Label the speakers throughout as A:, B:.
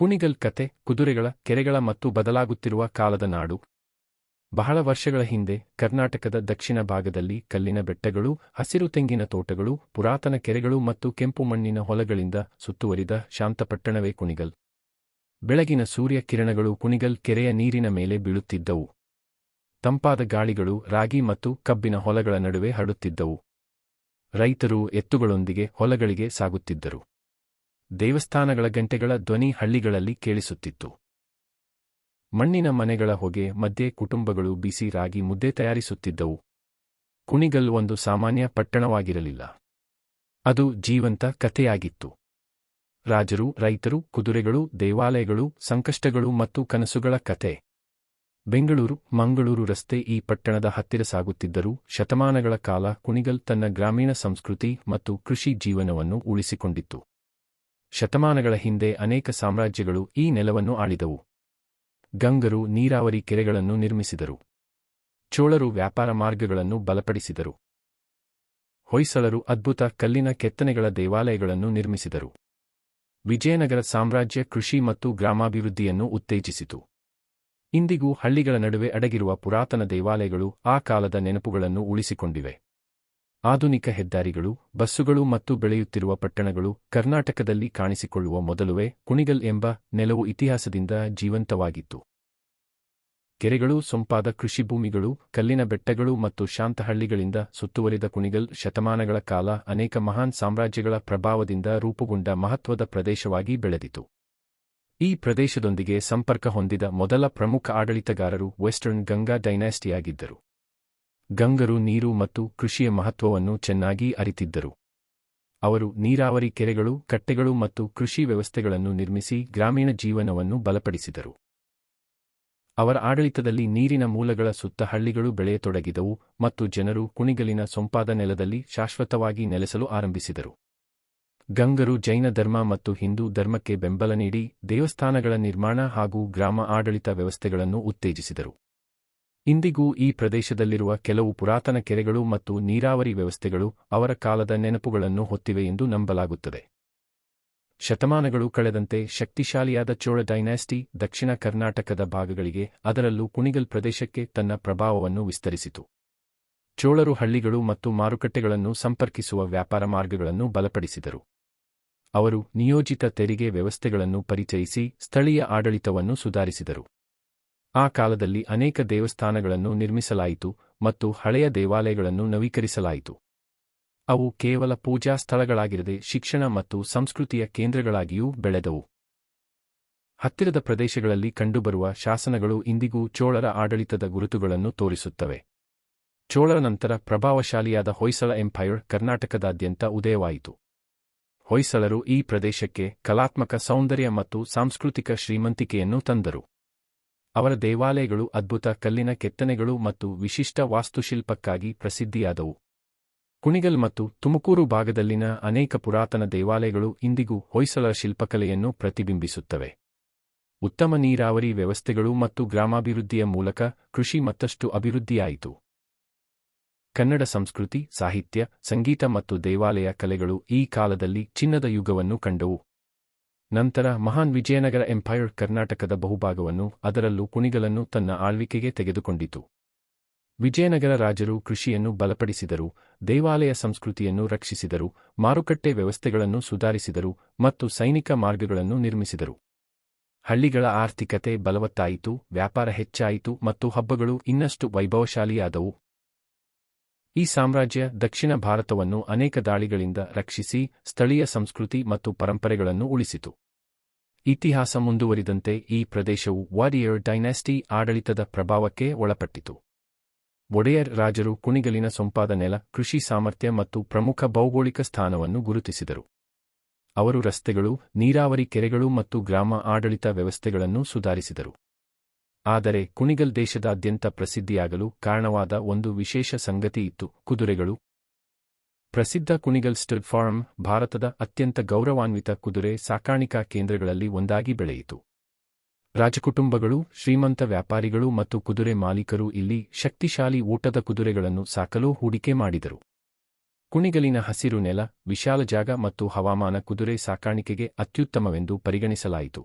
A: ಕುಣಿಗಲ್ ಕತೆ, ಕುದುರೆಗಳ, ಕೆರೆಗಳ ಮತ್ತು ಬದಲಾಗುತ್ತಿರುವ ಕಾಲದ ನಾಡು. ಬಹಳ ವರ್ಷಗಳ ಹಿಂದೆ ಕರ್ನಾಟಕದ ದಕ್ಷಿಣ ಭಾಗದಲ್ಲಿ ಕಲ್ಲಿನ ಬೆಟ್ಟಗಳು, ಹಸಿರು ತೆಂಗಿನ ತೋಟಗಳು, ಪುರಾತನ ಕೆರೆಗಳು ಮತ್ತು ಕೆಂಪು ಮಣ್ಣಿನ ಹೊಲಗಳಿಂದ ಸುತ್ತುವರಿದ ಶಾಂತ ಪಟ್ಟಣವೇ ಕುಣಿಗಲ್. ಬೆಳಗಿನ ಸೂರ್ಯ ಕಿರಣಗಳು ಕುಣಿಗಲ್ ಕೆರೆಯ ನೀರಿನ ಮೇಲೆ ಬೀಳುತ್ತಿದ್ದವು. ತಂಪಾದ ಗಾಳಿಗಳು ರಾಗಿ ಮತ್ತು ಕಬ್ಬಿನ ಹೊಲಗಳ ನಡುವೆ ಹರಡುತ್ತಿದ್ದವು. ರೈತರು ಎತ್ತುಗಳೊಂದಿಗೆ ಹೊಲಗಳಿಗೆ ಸಾಗುತ್ತಿದ್ದರು. ದೇವಸ್ಥಾನಗಳ ಗಂಟೆಗಳ ಧ್ವನಿ ಹಳ್ಳಿಗಳಲ್ಲಿ ಕೇಳಿಸುತ್ತಿತ್ತು. ಮಣ್ಣಿನ ಮನೆಗಳ ಹೊಗೆ ಮಧ್ಯೆ ಕುಟುಂಬಗಳು ಬಿಸಿ ರಾಗಿ ಮುದ್ದೆ ತಯಾರಿಸುತ್ತಿದ್ದವು. ಕುಣಿಗಲ್ ಒಂದು ಸಾಮಾನ್ಯ ಪಟ್ಟಣವಾಗಿರಲಿಲ್ಲ. ಅದು ಜೀವಂತ ಕಥೆಯಾಗಿತ್ತು. ರಾಜರು, ರೈತರು, ಕುದುರೆಗಳು, ದೇವಾಲಯಗಳು, ಸಂಕಷ್ಟಗಳು ಮತ್ತು ಕನಸುಗಳ ಕತೆ. ಬೆಂಗಳೂರು, ಮಂಗಳೂರು ರಸ್ತೆ ಈ ಪಟ್ಟಣದ ಹತ್ತಿರ ಸಾಗುತ್ತಿದ್ದರೂ ಶತಮಾನಗಳ ಕಾಲ ಕುಣಿಗಲ್ ತನ್ನ ಗ್ರಾಮೀಣ ಸಂಸ್ಕೃತಿ ಮತ್ತು ಕೃಷಿ ಜೀವನವನ್ನು ಉಳಿಸಿಕೊಂಡಿತ್ತು. ಶತಮಾನಗಳ ಹಿಂದೆ ಅನೇಕ ಸಾಮ್ರಾಜ್ಯಗಳು ಈ ನೆಲವನ್ನು ಆಳಿದವು. ಗಂಗರು ನೀರಾವರಿ ಕೆರೆಗಳನ್ನು ನಿರ್ಮಿಸಿದರು. ಚೋಳರು ವ್ಯಾಪಾರ ಮಾರ್ಗಗಳನ್ನು ಬಲಪಡಿಸಿದರು. ಹೊಯ್ಸಳರು ಅದ್ಭುತ ಕಲ್ಲಿನ ಕೆತ್ತನೆಗಳ ದೇವಾಲಯಗಳನ್ನು ನಿರ್ಮಿಸಿದರು. ವಿಜಯನಗರ ಸಾಮ್ರಾಜ್ಯ ಕೃಷಿ ಮತ್ತು ಗ್ರಾಮಾಭಿವೃದ್ಧಿಯನ್ನು ಉತ್ತೇಜಿಸಿತು. ಇಂದಿಗೂ ಹಳ್ಳಿಗಳ ನಡುವೆ ಅಡಗಿರುವ ಪುರಾತನ ದೇವಾಲಯಗಳು ಆ ಕಾಲದ ನೆನಪುಗಳನ್ನು ಉಳಿಸಿಕೊಂಡಿವೆ. ಆಧುನಿಕ ಹೆದ್ದಾರಿಗಳು, ಬಸ್ಸುಗಳು ಮತ್ತು ಬೆಳೆಯುತ್ತಿರುವ ಪಟ್ಟಣಗಳು ಕರ್ನಾಟಕದಲ್ಲಿ ಕಾಣಿಸಿಕೊಳ್ಳುವ ಮೊದಲುವೇ ಕುಣಿಗಲ್ ಎಂಬ ನೆಲವು ಇತಿಹಾಸದಿಂದ ಜೀವಂತವಾಗಿತ್ತು. ಕೆರೆಗಳು, ಸೊಂಪಾದ ಕೃಷಿಭೂಮಿಗಳು, ಕಲ್ಲಿನ ಬೆಟ್ಟಗಳು ಮತ್ತು ಶಾಂತ ಹಳ್ಳಿಗಳಿಂದ ಸುತ್ತುವರಿದ ಕುಣಿಗಲ್ ಶತಮಾನಗಳ ಕಾಲ ಅನೇಕ ಮಹಾನ್ ಸಾಮ್ರಾಜ್ಯಗಳ ಪ್ರಭಾವದಿಂದ ರೂಪುಗೊಂಡ ಮಹತ್ವದ ಪ್ರದೇಶವಾಗಿ ಬೆಳೆದಿತು. ಈ ಪ್ರದೇಶದೊಂದಿಗೆ ಸಂಪರ್ಕ ಹೊಂದಿದ ಮೊದಲ ಪ್ರಮುಖ ಆಡಳಿತಗಾರರು ವೆಸ್ಟರ್ನ್ ಗಂಗಾ ಡೈನಾಸ್ಟಿಯಾಗಿದ್ದರು. ಗಂಗರು ನೀರು ಮತ್ತು ಕೃಷಿಯ ಮಹತ್ವವನ್ನು ಚೆನ್ನಾಗಿ ಅರಿತಿದ್ದರು. ಅವರು ನೀರಾವರಿ ಕೆರೆಗಳು, ಕಟ್ಟೆಗಳು ಮತ್ತು ಕೃಷಿ ವ್ಯವಸ್ಥೆಗಳನ್ನು ನಿರ್ಮಿಸಿ ಗ್ರಾಮೀಣ ಜೀವನವನ್ನು ಬಲಪಡಿಸಿದರು. ಅವರ ಆಡಳಿತದಲ್ಲಿ ನೀರಿನ ಮೂಲಗಳ ಸುತ್ತ ಹಳ್ಳಿಗಳು ಬೆಳೆಯತೊಡಗಿದವು ಮತ್ತು ಜನರು ಕುಣಿಗಲಿನ ಸೊಂಪಾದ ನೆಲದಲ್ಲಿ ಶಾಶ್ವತವಾಗಿ ನೆಲೆಸಲು ಆರಂಭಿಸಿದರು. ಗಂಗರು ಜೈನ ಧರ್ಮ ಮತ್ತು ಹಿಂದೂ ಧರ್ಮಕ್ಕೆ ಬೆಂಬಲ ನೀಡಿ ದೇವಸ್ಥಾನಗಳ ನಿರ್ಮಾಣ ಹಾಗೂ ಗ್ರಾಮ ಆಡಳಿತ ವ್ಯವಸ್ಥೆಗಳನ್ನು ಉತ್ತೇಜಿಸಿದರು. ಇಂದಿಗೂ ಈ ಪ್ರದೇಶದಲ್ಲಿರುವ ಕೆಲವು ಪುರಾತನ ಕೆರೆಗಳು ಮತ್ತು ನೀರಾವರಿ ವ್ಯವಸ್ಥೆಗಳು ಅವರ ಕಾಲದ ನೆನಪುಗಳನ್ನು ಹೊತ್ತಿವೆ ಎಂದು ನಂಬಲಾಗುತ್ತದೆ. ಶತಮಾನಗಳು ಕಳೆದಂತೆ ಶಕ್ತಿಶಾಲಿಯಾದ ಚೋಳ ಡೈನಾಸ್ಟಿ ದಕ್ಷಿಣ ಕರ್ನಾಟಕದ ಭಾಗಗಳಿಗೆ, ಅದರಲ್ಲೂ ಕುಣಿಗಲ್ ಪ್ರದೇಶಕ್ಕೆ ತನ್ನ ಪ್ರಭಾವವನ್ನು ವಿಸ್ತರಿಸಿತು. ಚೋಳರು ಹಳ್ಳಿಗಳು ಮತ್ತು ಮಾರುಕಟ್ಟೆಗಳನ್ನು ಸಂಪರ್ಕಿಸುವ ವ್ಯಾಪಾರ ಮಾರ್ಗಗಳನ್ನು ಬಲಪಡಿಸಿದರು. ಅವರು ನಿಯೋಜಿತ ತೆರಿಗೆ ವ್ಯವಸ್ಥೆಗಳನ್ನು ಪರಿಚಯಿಸಿ ಸ್ಥಳೀಯ ಆಡಳಿತವನ್ನು ಸುಧಾರಿಸಿದರು. ಆ ಕಾಲದಲ್ಲಿ ಅನೇಕ ದೇವಸ್ಥಾನಗಳನ್ನು ನಿರ್ಮಿಸಲಾಯಿತು ಮತ್ತು ಹಳೆಯ ದೇವಾಲಯಗಳನ್ನು ನವೀಕರಿಸಲಾಯಿತು. ಅವು ಕೇವಲ ಪೂಜಾ ಸ್ಥಳಗಳಾಗಿರದೆ ಶಿಕ್ಷಣ ಮತ್ತು ಸಂಸ್ಕೃತಿಯ ಕೇಂದ್ರಗಳಾಗಿಯೂ ಬೆಳೆದವು. ಹತ್ತಿರದ ಪ್ರದೇಶಗಳಲ್ಲಿ ಕಂಡುಬರುವ ಶಾಸನಗಳು ಇಂದಿಗೂ ಚೋಳರ ಆಡಳಿತದ ಗುರುತುಗಳನ್ನು ತೋರಿಸುತ್ತವೆ. ಚೋಳರ ನಂತರ ಪ್ರಭಾವಶಾಲಿಯಾದ ಹೊಯ್ಸಳ ಎಂಪೈರ್ ಕರ್ನಾಟಕದಾದ್ಯಂತ ಉದಯವಾಯಿತು. ಹೊಯ್ಸಳರು ಈ ಪ್ರದೇಶಕ್ಕೆ ಕಲಾತ್ಮಕ ಸೌಂದರ್ಯ ಮತ್ತು ಸಾಂಸ್ಕೃತಿಕ ಶ್ರೀಮಂತಿಕೆಯನ್ನು ತಂದರು. ಅವರ ದೇವಾಲಯಗಳು ಅದ್ಭುತ ಕಲ್ಲಿನ ಕೆತ್ತನೆಗಳು ಮತ್ತು ವಿಶಿಷ್ಟ ವಾಸ್ತುಶಿಲ್ಪಕ್ಕಾಗಿ ಪ್ರಸಿದ್ಧಿಯಾದವು. ಕುಣಿಗಲ್ ಮತ್ತು ತುಮಕೂರು ಭಾಗದಲ್ಲಿನ ಅನೇಕ ಪುರಾತನ ದೇವಾಲಯಗಳು ಇಂದಿಗೂ ಹೊಯ್ಸಳರ ಶಿಲ್ಪಕಲೆಯನ್ನು ಪ್ರತಿಬಿಂಬಿಸುತ್ತವೆ. ಉತ್ತಮ ನೀರಾವರಿ ವ್ಯವಸ್ಥೆಗಳು ಮತ್ತು ಗ್ರಾಮಾಭಿವೃದ್ಧಿಯ ಮೂಲಕ ಕೃಷಿ ಮತ್ತಷ್ಟು ಅಭಿವೃದ್ಧಿಯಾಯಿತು. ಕನ್ನಡ ಸಂಸ್ಕೃತಿ, ಸಾಹಿತ್ಯ, ಸಂಗೀತ ಮತ್ತು ದೇವಾಲಯ ಕಲೆಗಳು ಈ ಕಾಲದಲ್ಲಿ ಚಿನ್ನದ ಯುಗವನ್ನು ಕಂಡವು. ನಂತರ ಮಹಾನ್ ವಿಜಯನಗರ ಎಂಪೈರ್ ಕರ್ನಾಟಕದ ಬಹುಭಾಗವನ್ನು, ಅದರಲ್ಲೂ ಕುಣಿಗಲನ್ನು ತನ್ನ ಆಳ್ವಿಕೆಗೆ ತೆಗೆದುಕೊಂಡಿತು. ವಿಜಯನಗರ ರಾಜರು ಕೃಷಿಯನ್ನು ಬಲಪಡಿಸಿದರು, ದೇವಾಲಯ ಸಂಸ್ಕೃತಿಯನ್ನು ರಕ್ಷಿಸಿದರು, ಮಾರುಕಟ್ಟೆ ವ್ಯವಸ್ಥೆಗಳನ್ನು ಸುಧಾರಿಸಿದರು ಮತ್ತು ಸೈನಿಕ ಮಾರ್ಗಗಳನ್ನು ನಿರ್ಮಿಸಿದರು. ಹಳ್ಳಿಗಳ ಆರ್ಥಿಕತೆ ಬಲವತ್ತಾಯಿತು, ವ್ಯಾಪಾರ ಹೆಚ್ಚಾಯಿತು ಮತ್ತು ಹಬ್ಬಗಳು ಇನ್ನಷ್ಟು ವೈಭವಶಾಲಿಯಾದವು. ಈ ಸಾಮ್ರಾಜ್ಯ ದಕ್ಷಿಣ ಭಾರತವನ್ನು ಅನೇಕ ದಾಳಿಗಳಿಂದ ರಕ್ಷಿಸಿ ಸ್ಥಳೀಯ ಸಂಸ್ಕೃತಿ ಮತ್ತು ಪರಂಪರೆಗಳನ್ನು ಉಳಿಸಿತು. ಇತಿಹಾಸ ಮುಂದುವರಿದಂತೆ ಈ ಪ್ರದೇಶವು ವಾರಿಯರ್ ಡೈನಾಸ್ಟಿ ಆಡಳಿತದ ಪ್ರಭಾವಕ್ಕೆ ಒಳಪಟ್ಟಿತು. ಒಡೆಯರ್ ರಾಜರು ಕುಣಿಗಲಿನ ಸೊಂಪಾದ ನೆಲ, ಕೃಷಿ ಸಾಮರ್ಥ್ಯ ಮತ್ತು ಪ್ರಮುಖ ಭೌಗೋಳಿಕ ಸ್ಥಾನವನ್ನು ಗುರುತಿಸಿದರು. ಅವರು ರಸ್ತೆಗಳು, ನೀರಾವರಿ ಕೆರೆಗಳು ಮತ್ತು ಗ್ರಾಮ ಆಡಳಿತ ವ್ಯವಸ್ಥೆಗಳನ್ನು ಸುಧಾರಿಸಿದರು. ಆದರೆ ಕುಣಿಗಲ್ ದೇಶದಾದ್ಯಂತ ಪ್ರಸಿದ್ಧಿಯಾಗಲು ಕಾರಣವಾದ ಒಂದು ವಿಶೇಷ ಸಂಗತಿ ಇತ್ತು: ಕುದುರೆಗಳು. ಪ್ರಸಿದ್ಧ ಕುಣಿಗಲ್ ಸ್ಟಡ್ ಫಾರ್ಮ್ ಭಾರತದ ಅತ್ಯಂತ ಗೌರವಾನ್ವಿತ ಕುದುರೆ ಸಾಕಾಣಿಕಾ ಕೇಂದ್ರಗಳಲ್ಲಿ ಒಂದಾಗಿ ಬೆಳೆಯಿತು. ರಾಜಕುಟುಂಬಗಳು, ಶ್ರೀಮಂತ ವ್ಯಾಪಾರಿಗಳು ಮತ್ತು ಕುದುರೆ ಮಾಲೀಕರು ಇಲ್ಲಿ ಶಕ್ತಿಶಾಲಿ ಊಟದ ಕುದುರೆಗಳನ್ನು ಸಾಕಲು ಹೂಡಿಕೆ ಮಾಡಿದರು. ಕುಣಿಗಲಿನ ಹಸಿರು ನೆಲ, ವಿಶಾಲ ಜಾಗ ಮತ್ತು ಹವಾಮಾನ ಕುದುರೆ ಸಾಕಾಣಿಕೆಗೆ ಅತ್ಯುತ್ತಮವೆಂದು ಪರಿಗಣಿಸಲಾಯಿತು.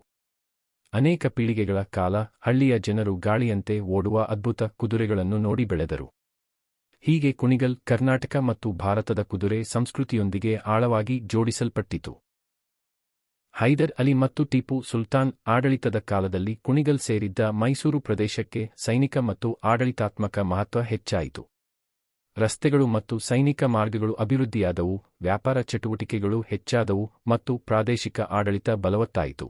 A: ಅನೇಕ ಪೀಳಿಗೆಗಳ ಕಾಲ ಹಳ್ಳಿಯ ಜನರು ಗಾಳಿಯಂತೆ ಓಡುವ ಅದ್ಭುತ ಕುದುರೆಗಳನ್ನು ನೋಡಿ ಬೆಳೆದರು. ಹೀಗೆ ಕುಣಿಗಲ್ ಕರ್ನಾಟಕ ಮತ್ತು ಭಾರತದ ಕುದುರೆ ಸಂಸ್ಕೃತಿಯೊಂದಿಗೆ ಆಳವಾಗಿ ಜೋಡಿಸಲ್ಪಟ್ಟಿತು. ಹೈದರ್ ಅಲಿ ಮತ್ತು ಟಿಪ್ಪು ಸುಲ್ತಾನ್ ಆಡಳಿತದ ಕಾಲದಲ್ಲಿ ಕುಣಿಗಲ್ ಸೇರಿದ್ದ ಮೈಸೂರು ಪ್ರದೇಶಕ್ಕೆ ಸೈನಿಕ ಮತ್ತು ಆಡಳಿತಾತ್ಮಕ ಮಹತ್ವ ಹೆಚ್ಚಾಯಿತು. ರಸ್ತೆಗಳು ಮತ್ತು ಸೈನಿಕ ಮಾರ್ಗಗಳು ಅಭಿವೃದ್ಧಿಯಾದವು, ವ್ಯಾಪಾರ ಚಟುವಟಿಕೆಗಳು ಹೆಚ್ಚಾದವು ಮತ್ತು ಪ್ರಾದೇಶಿಕ ಆಡಳಿತ ಬಲವತ್ತಾಯಿತು.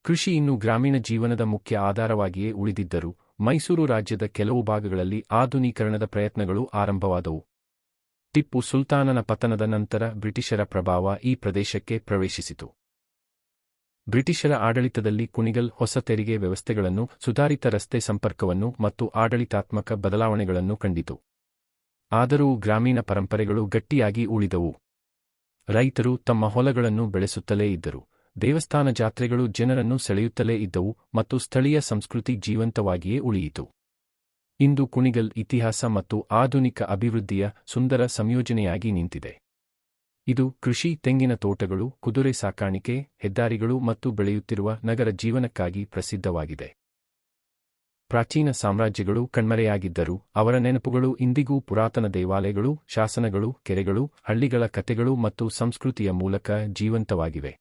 A: ಕೃಷಿ ಇನ್ನೂ ಗ್ರಾಮೀಣ ಜೀವನದ ಮುಖ್ಯ ಆಧಾರವಾಗಿಯೇ ಉಳಿದಿದ್ದರೂ, ಮೈಸೂರು ರಾಜ್ಯದ ಕೆಲವು ಭಾಗಗಳಲ್ಲಿ ಆಧುನೀಕರಣದ ಪ್ರಯತ್ನಗಳು ಆರಂಭವಾದವು. ಟಿಪ್ಪು ಸುಲ್ತಾನನ ಪತನದ ನಂತರ ಬ್ರಿಟಿಷರ ಪ್ರಭಾವ ಈ ಪ್ರದೇಶಕ್ಕೆ ಪ್ರವೇಶಿಸಿತು. ಬ್ರಿಟಿಷರ ಆಡಳಿತದಲ್ಲಿ ಕುಣಿಗಲ್ ಹೊಸ ತೆರಿಗೆ ವ್ಯವಸ್ಥೆಗಳನ್ನು, ಸುಧಾರಿತ ರಸ್ತೆ ಸಂಪರ್ಕವನ್ನು ಮತ್ತು ಆಡಳಿತಾತ್ಮಕ ಬದಲಾವಣೆಗಳನ್ನು ಕಂಡಿತು. ಆದರೂ ಗ್ರಾಮೀಣ ಪರಂಪರೆಗಳು ಗಟ್ಟಿಯಾಗಿ ಉಳಿದವು. ರೈತರು ತಮ್ಮ ಹೊಲಗಳನ್ನು ಬೆಳೆಸುತ್ತಲೇ ಇದ್ದರು, ದೇವಸ್ಥಾನ ಜಾತ್ರೆಗಳು ಜನರನ್ನು ಸೆಳೆಯುತ್ತಲೇ ಇದ್ದವು ಮತ್ತು ಸ್ಥಳೀಯ ಸಂಸ್ಕೃತಿ ಜೀವಂತವಾಗಿಯೇ ಉಳಿಯಿತು. ಇಂದು ಕುಣಿಗಲ್ ಇತಿಹಾಸ ಮತ್ತು ಆಧುನಿಕ ಅಭಿವೃದ್ಧಿಯ ಸುಂದರ ಸಂಯೋಜನೆಯಾಗಿ ನಿಂತಿದೆ. ಇದು ಕೃಷಿ, ತೆಂಗಿನ ತೋಟಗಳು, ಕುದುರೆ ಸಾಕಾಣಿಕೆ, ಹೆದ್ದಾರಿಗಳು ಮತ್ತು ಬೆಳೆಯುತ್ತಿರುವ ನಗರ ಜೀವನಕ್ಕಾಗಿ ಪ್ರಸಿದ್ಧವಾಗಿದೆ. ಪ್ರಾಚೀನ ಸಾಮ್ರಾಜ್ಯಗಳು ಕಣ್ಮರೆಯಾಗಿದ್ದರೂ ಅವರ ನೆನಪುಗಳು ಇಂದಿಗೂ ಪುರಾತನ ದೇವಾಲಯಗಳು, ಶಾಸನಗಳು, ಕೆರೆಗಳು, ಹಳ್ಳಿಗಳ ಕತೆಗಳು ಮತ್ತು ಸಂಸ್ಕೃತಿಯ ಮೂಲಕ ಜೀವಂತವಾಗಿವೆ.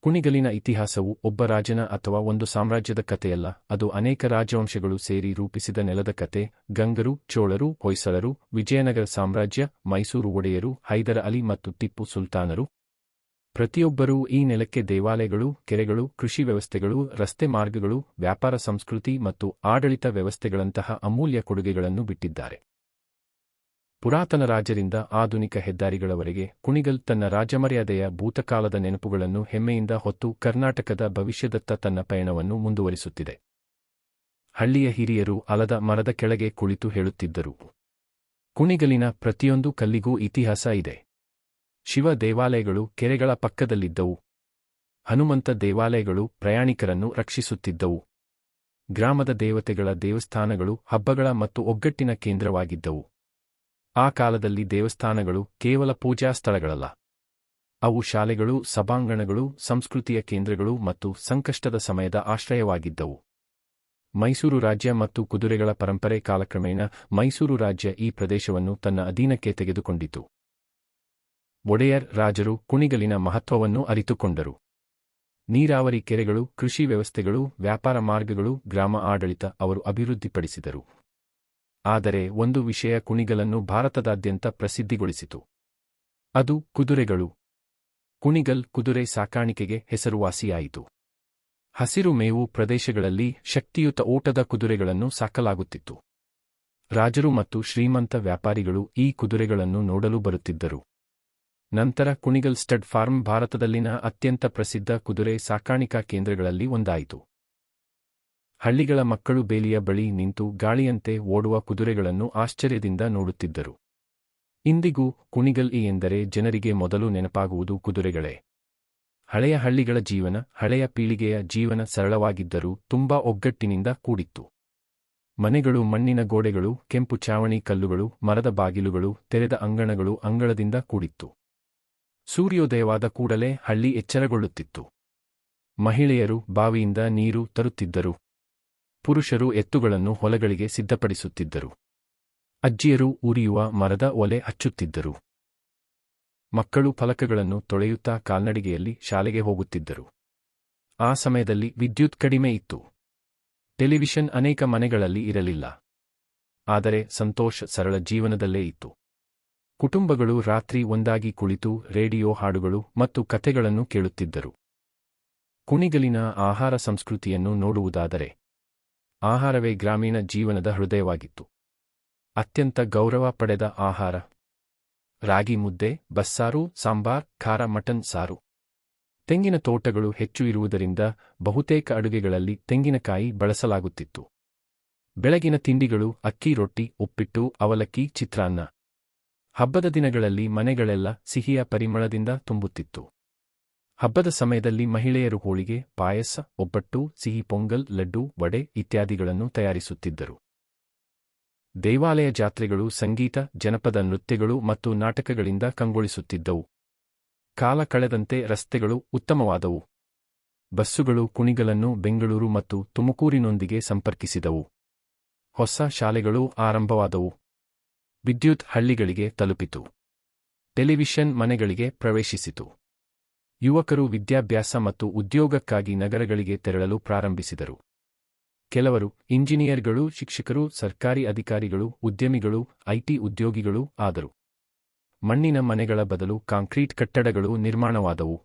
A: ಕುಣಿಗಲಿನ ಇತಿಹಾಸವು ಒಬ್ಬ ರಾಜನ ಅಥವಾ ಒಂದು ಸಾಮ್ರಾಜ್ಯದ ಕಥೆಯಲ್ಲ, ಅದು ಅನೇಕ ರಾಜವಂಶಗಳು ಸೇರಿ ರೂಪಿಸಿದ ನೆಲದ ಕತೆ. ಗಂಗರು, ಚೋಳರು, ಹೊಯ್ಸಳರು, ವಿಜಯನಗರ ಸಾಮ್ರಾಜ್ಯ, ಮೈಸೂರು ಒಡೆಯರು, ಹೈದರ ಅಲಿ ಮತ್ತು ಟಿಪ್ಪು ಸುಲ್ತಾನರು. ಪ್ರತಿಯೊಬ್ಬರೂ ಈ ನೆಲಕ್ಕೆ ದೇವಾಲಯಗಳು, ಕೆರೆಗಳು, ಕೃಷಿ ವ್ಯವಸ್ಥೆಗಳು, ರಸ್ತೆ ಮಾರ್ಗಗಳು, ವ್ಯಾಪಾರ ಸಂಸ್ಕೃತಿ ಮತ್ತು ಆಡಳಿತ ವ್ಯವಸ್ಥೆಗಳಂತಹ ಅಮೂಲ್ಯ ಕೊಡುಗೆಗಳನ್ನು ಬಿಟ್ಟಿದ್ದಾರೆ. ಪುರಾತನ ರಾಜರಿಂದ ಆಧುನಿಕ ಹೆದ್ದಾರಿಗಳವರೆಗೆ ಕುಣಿಗಲ್ ತನ್ನ ರಾಜಮರ್ಯಾದೆಯ ಭೂತಕಾಲದ ನೆನಪುಗಳನ್ನು ಹೆಮ್ಮೆಯಿಂದ ಹೊತ್ತು ಕರ್ನಾಟಕದ ಭವಿಷ್ಯದತ್ತ ತನ್ನ ಪಯಣವನ್ನು ಮುಂದುವರಿಸುತ್ತಿದೆ. ಹಳ್ಳಿಯ ಹಿರಿಯರು ಆಲದ ಮರದ ಕೆಳಗೆ ಕುಳಿತು ಹೇಳುತ್ತಿದ್ದರು, ಕುಣಿಗಲಿನ ಪ್ರತಿಯೊಂದು ಕಲ್ಲಿಗೂ ಇತಿಹಾಸ ಇದೆ. ಶಿವ ದೇವಾಲಯಗಳು ಕೆರೆಗಳ ಪಕ್ಕದಲ್ಲಿದ್ದವು. ಹನುಮಂತ ದೇವಾಲಯಗಳು ಪ್ರಯಾಣಿಕರನ್ನು ರಕ್ಷಿಸುತ್ತಿದ್ದವು. ಗ್ರಾಮದ ದೇವತೆಗಳ ದೇವಸ್ಥಾನಗಳು ಹಬ್ಬಗಳ ಮತ್ತು ಒಗ್ಗಟ್ಟಿನ ಕೇಂದ್ರವಾಗಿದ್ದವು. ಆ ಕಾಲದಲ್ಲಿ ದೇವಸ್ಥಾನಗಳು ಕೇವಲ ಪೂಜಾ ಸ್ಥಳಗಳಲ್ಲ, ಅವು ಶಾಲೆಗಳು, ಸಭಾಂಗಣಗಳು, ಸಂಸ್ಕೃತಿಯ ಕೇಂದ್ರಗಳು ಮತ್ತು ಸಂಕಷ್ಟದ ಸಮಯದ ಆಶ್ರಯವಾಗಿದ್ದವು. ಮೈಸೂರು ರಾಜ್ಯ ಮತ್ತು ಕುದುರೆಗಳ ಪರಂಪರೆ ಕಾಲಕ್ರಮೇಣ ಮೈಸೂರು ರಾಜ್ಯ ಈ ಪ್ರದೇಶವನ್ನು ತನ್ನ ಅಧೀನಕ್ಕೆ ತೆಗೆದುಕೊಂಡಿತು. ಒಡೆಯರ್ ರಾಜರು ಕುಣಿಗಲಿನ ಮಹತ್ವವನ್ನು ಅರಿತುಕೊಂಡರು. ನೀರಾವರಿ ಕೆರೆಗಳು, ಕೃಷಿ ವ್ಯವಸ್ಥೆಗಳು, ವ್ಯಾಪಾರ ಮಾರ್ಗಗಳು, ಗ್ರಾಮ ಆಡಳಿತ ಅವರು ಅಭಿವೃದ್ಧಿಪಡಿಸಿದರು. ಆದರೆ ಒಂದು ವಿಷಯ ಕುಣಿಗಲನ್ನು ಭಾರತದಾದ್ಯಂತ ಪ್ರಸಿದ್ಧಿಗೊಳಿಸಿತು. ಅದು ಕುದುರೆಗಳು. ಕುಣಿಗಲ್ ಕುದುರೆ ಸಾಕಾಣಿಕೆಗೆ ಹೆಸರುವಾಸಿಯಾಯಿತು. ಹಸಿರು ಮೇವು ಪ್ರದೇಶಗಳಲ್ಲಿ ಶಕ್ತಿಯುತ ಓಟದ ಕುದುರೆಗಳನ್ನು ಸಾಕಲಾಗುತ್ತಿತ್ತು. ರಾಜರು ಮತ್ತು ಶ್ರೀಮಂತ ವ್ಯಾಪಾರಿಗಳು ಈ ಕುದುರೆಗಳನ್ನು ನೋಡಲು ಬರುತ್ತಿದ್ದರು. ನಂತರ ಕುಣಿಗಲ್ ಸ್ಟಡ್ ಫಾರ್ಮ್ ಭಾರತದಲ್ಲಿನ ಅತ್ಯಂತ ಪ್ರಸಿದ್ಧ ಕುದುರೆ ಸಾಕಾಣಿಕಾ ಕೇಂದ್ರಗಳಲ್ಲಿ ಒಂದಾಯಿತು. ಹಳ್ಳಿಗಳ ಮಕ್ಕಳು ಬೇಲಿಯ ಬಳಿ ನಿಂತು ಗಾಳಿಯಂತೆ ಓಡುವ ಕುದುರೆಗಳನ್ನು ಆಶ್ಚರ್ಯದಿಂದ ನೋಡುತ್ತಿದ್ದರು. ಇಂದಿಗೂ ಕುಣಿಗಲ್ ಎಂದರೆ ಜನರಿಗೆ ಮೊದಲು ನೆನಪಾಗುವುದು ಕುದುರೆಗಳೇ. ಹಳೆಯ ಹಳ್ಳಿಗಳ ಜೀವನ, ಹಳೆಯ ಪೀಳಿಗೆಯ ಜೀವನ ಸರಳವಾಗಿದ್ದರೂ ತುಂಬಾ ಒಗ್ಗಟ್ಟಿನಿಂದ ಕೂಡಿತ್ತು. ಮನೆಗಳು ಮಣ್ಣಿನ ಗೋಡೆಗಳು, ಕೆಂಪು ಚಾವಣಿ ಕಲ್ಲುಗಳು, ಮರದ ಬಾಗಿಲುಗಳು, ತೆರೆದ ಅಂಗಣಗಳು ಅಂಗಳದಿಂದ ಕೂಡಿತ್ತು. ಸೂರ್ಯೋದಯವಾದ ಕೂಡಲೇ ಹಳ್ಳಿ ಎಚ್ಚರಗೊಳ್ಳುತ್ತಿತ್ತು. ಮಹಿಳೆಯರು ಬಾವಿಯಿಂದ ನೀರು ತರುತ್ತಿದ್ದರು. ಪುರುಷರು ಎತ್ತುಗಳನ್ನು ಹೊಲಗಳಿಗೆ ಸಿದ್ಧಪಡಿಸುತ್ತಿದ್ದರು. ಅಜ್ಜಿಯರು ಉರಿಯುವ ಮರದ ಒಲೆ ಹಚ್ಚುತ್ತಿದ್ದರು. ಮಕ್ಕಳು ಫಲಕಗಳನ್ನು ತೊಳೆಯುತ್ತಾ ಕಾಲ್ನಡಿಗೆಯಲ್ಲಿ ಶಾಲೆಗೆ ಹೋಗುತ್ತಿದ್ದರು. ಆ ಸಮಯದಲ್ಲಿ ವಿದ್ಯುತ್ ಕಡಿಮೆ ಇತ್ತು. ಟೆಲಿವಿಷನ್ ಅನೇಕ ಮನೆಗಳಲ್ಲಿ ಇರಲಿಲ್ಲ. ಆದರೆ ಸಂತೋಷ್ ಸರಳ ಜೀವನದಲ್ಲೇ ಇತ್ತು. ಕುಟುಂಬಗಳು ರಾತ್ರಿ ಒಂದಾಗಿ ಕುಳಿತು ರೇಡಿಯೋ ಹಾಡುಗಳು ಮತ್ತು ಕಥೆಗಳನ್ನು ಕೇಳುತ್ತಿದ್ದರು. ಕುಣಿಗಲಿನ ಆಹಾರ ಸಂಸ್ಕೃತಿಯನ್ನು ನೋಡುವುದಾದರೆ, ಆಹಾರವೇ ಗ್ರಾಮೀಣ ಜೀವನದ ಹೃದಯವಾಗಿತ್ತು. ಅತ್ಯಂತ ಗೌರವ ಪಡೆದ ಆಹಾರ ರಾಗಿ ಮುದ್ದೆ, ಬಸ್ಸಾರು, ಸಾಂಬಾರ್, ಖಾರ ಮಟನ್ ಸಾರು. ತೆಂಗಿನ ತೋಟಗಳು ಹೆಚ್ಚು ಇರುವುದರಿಂದ ಬಹುತೇಕ ಅಡುಗೆಗಳಲ್ಲಿ ತೆಂಗಿನಕಾಯಿ ಬಳಸಲಾಗುತ್ತಿತ್ತು. ಬೆಳಗಿನ ತಿಂಡಿಗಳು ಅಕ್ಕಿ ರೊಟ್ಟಿ, ಉಪ್ಪಿಟ್ಟು, ಅವಲಕ್ಕಿ, ಚಿತ್ರಾನ್ನ. ಹಬ್ಬದ ದಿನಗಳಲ್ಲಿ ಮನೆಗಳೆಲ್ಲ ಸಿಹಿಯ ಪರಿಮಳದಿಂದ ತುಂಬುತ್ತಿತ್ತು. ಹಬ್ಬದ ಸಮಯದಲ್ಲಿ ಮಹಿಳೆಯರು ಹೋಳಿಗೆ, ಪಾಯಸ, ಒಬ್ಬಟ್ಟು, ಸಿಹಿ ಪೊಂಗಲ್, ಲಡ್ಡು, ವಡೆ ಇತ್ಯಾದಿಗಳನ್ನು ತಯಾರಿಸುತ್ತಿದ್ದರು. ದೇವಾಲಯ ಜಾತ್ರೆಗಳು ಸಂಗೀತ, ಜನಪದ ನೃತ್ಯಗಳು ಮತ್ತು ನಾಟಕಗಳಿಂದ ಕಂಗೊಳಿಸುತ್ತಿದ್ದವು. ಕಾಲ ಕಳೆದಂತೆ ರಸ್ತೆಗಳು ಉತ್ತಮವಾದವು. ಬಸ್ಸುಗಳು ಕುಣಿಗಲನ್ನು ಬೆಂಗಳೂರು ಮತ್ತು ತುಮಕೂರಿನೊಂದಿಗೆ ಸಂಪರ್ಕಿಸಿದವು. ಹೊಸ ಶಾಲೆಗಳು ಆರಂಭವಾದವು. ವಿದ್ಯುತ್ ಹಳ್ಳಿಗಳಿಗೆ ತಲುಪಿತು. ಟೆಲಿವಿಷನ್ ಮನೆಗಳಿಗೆ ಪ್ರವೇಶಿಸಿತು. ಯುವಕರು ವಿದ್ಯಾಭ್ಯಾಸ ಮತ್ತು ಉದ್ಯೋಗಕ್ಕಾಗಿ ನಗರಗಳಿಗೆ ತೆರಳಲು ಪ್ರಾರಂಭಿಸಿದರು. ಕೆಲವರು ಇಂಜಿನಿಯರ್ಗಳು, ಶಿಕ್ಷಕರು, ಸರ್ಕಾರಿ ಅಧಿಕಾರಿಗಳು, ಉದ್ಯಮಿಗಳು, ಐಟಿ ಉದ್ಯೋಗಿಗಳು ಆದರು. ಮಣ್ಣಿನ ಮನೆಗಳ ಬದಲು ಕಾಂಕ್ರೀಟ್ ಕಟ್ಟಡಗಳು ನಿರ್ಮಾಣವಾದವು.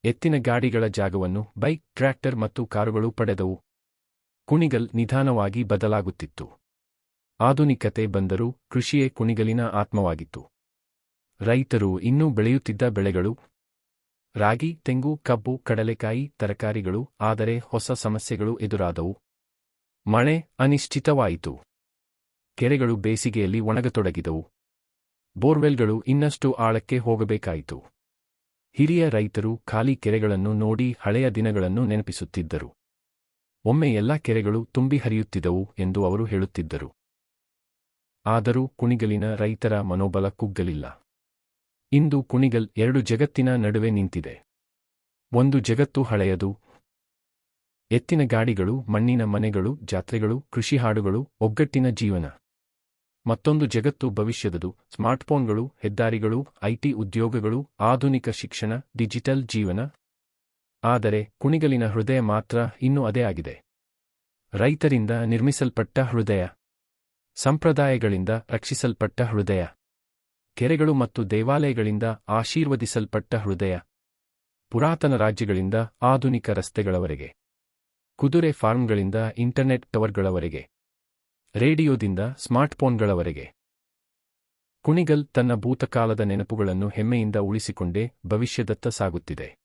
A: ಎತ್ತಿನ ಗಾಡಿಗಳ ಜಾಗವನ್ನು ಬೈಕ್, ಟ್ರ್ಯಾಕ್ಟರ್ ಮತ್ತು ಕಾರುಗಳು ಪಡೆದವು. ಕುಣಿಗಲ್ ನಿಧಾನವಾಗಿ ಬದಲಾಗುತ್ತಿತ್ತು. ಆಧುನಿಕತೆ ಬಂದರೂ ಕೃಷಿಯೇ ಕುಣಿಗಲಿನ ಆತ್ಮವಾಗಿತ್ತು. ರೈತರು ಇನ್ನೂ ಬೆಳೆಯುತ್ತಿದ್ದ ಬೆಳೆಗಳು ರಾಗಿ, ತೆಂಗು, ಕಬ್ಬು, ಕಡಲೆಕಾಯಿ, ತರಕಾರಿಗಳು. ಆದರೆ ಹೊಸ ಸಮಸ್ಯೆಗಳು ಎದುರಾದವು. ಮಳೆ ಅನಿಶ್ಚಿತವಾಯಿತು. ಕೆರೆಗಳು ಬೇಸಿಗೆಯಲ್ಲಿ ಒಣಗತೊಡಗಿದವು. ಬೋರ್ವೆಲ್ಗಳು ಇನ್ನಷ್ಟು ಆಳಕ್ಕೆ ಹೋಗಬೇಕಾಯಿತು. ಹಿರಿಯ ರೈತರು ಖಾಲಿ ಕೆರೆಗಳನ್ನು ನೋಡಿ ಹಳೆಯ ದಿನಗಳನ್ನು ನೆನಪಿಸುತ್ತಿದ್ದರು. ಒಮ್ಮೆ ಎಲ್ಲ ಕೆರೆಗಳು ತುಂಬಿ ಹರಿಯುತ್ತಿದ್ದವು ಎಂದು ಅವರು ಹೇಳುತ್ತಿದ್ದರು. ಆದರೂ ಕುಣಿಗಲಿನ ರೈತರ ಮನೋಬಲ ಕುಗ್ಗಲಿಲ್ಲ. ಇಂದು ಕುಣಿಗಲ್ ಎರಡು ಜಗತ್ತಿನ ನಡುವೆ ನಿಂತಿದೆ. ಒಂದು ಜಗತ್ತು ಹಳೆಯದು. ಎತ್ತಿನ ಗಾಡಿಗಳು, ಮಣ್ಣಿನ ಮನೆಗಳು, ಜಾತ್ರೆಗಳು, ಕೃಷಿ ಹಾಡುಗಳು, ಒಗ್ಗಟ್ಟಿನ ಜೀವನ. ಮತ್ತೊಂದು ಜಗತ್ತು ಭವಿಷ್ಯದದು. ಸ್ಮಾರ್ಟ್ಫೋನ್ಗಳು, ಹೆದ್ದಾರಿಗಳು, ಐಟಿ ಉದ್ಯೋಗಗಳು, ಆಧುನಿಕ ಶಿಕ್ಷಣ, ಡಿಜಿಟಲ್ ಜೀವನ. ಆದರೆ ಕುಣಿಗಲಿನ ಹೃದಯ ಮಾತ್ರ ಇನ್ನೂ ಅದೇ ಆಗಿದೆ. ರೈತರಿಂದ ನಿರ್ಮಿಸಲ್ಪಟ್ಟ ಹೃದಯ. ಸಂಪ್ರದಾಯಗಳಿಂದ ರಕ್ಷಿಸಲ್ಪಟ್ಟ ಹೃದಯ. ಕೆರೆಗಳು ಮತ್ತು ದೇವಾಲಯಗಳಿಂದ ಆಶೀರ್ವದಿಸಲ್ಪಟ್ಟ ಹೃದಯ. ಪುರಾತನ ರಾಜ್ಯಗಳಿಂದ ಆಧುನಿಕ ರಸ್ತೆಗಳವರೆಗೆ. ಕುದುರೆ ಫಾರ್ಮ್ಗಳಿಂದ ಇಂಟರ್ನೆಟ್ ಟವರ್ಗಳವರೆಗೆ. ರೇಡಿಯೋದಿಂದ ಸ್ಮಾರ್ಟ್ಫೋನ್ಗಳವರೆಗೆ. ಕುಣಿಗಲ್ ತನ್ನ ಭೂತಕಾಲದ ನೆನಪುಗಳನ್ನು ಹೆಮ್ಮೆಯಿಂದ ಉಳಿಸಿಕೊಂಡೇ ಭವಿಷ್ಯದತ್ತ ಸಾಗುತ್ತಿದೆ.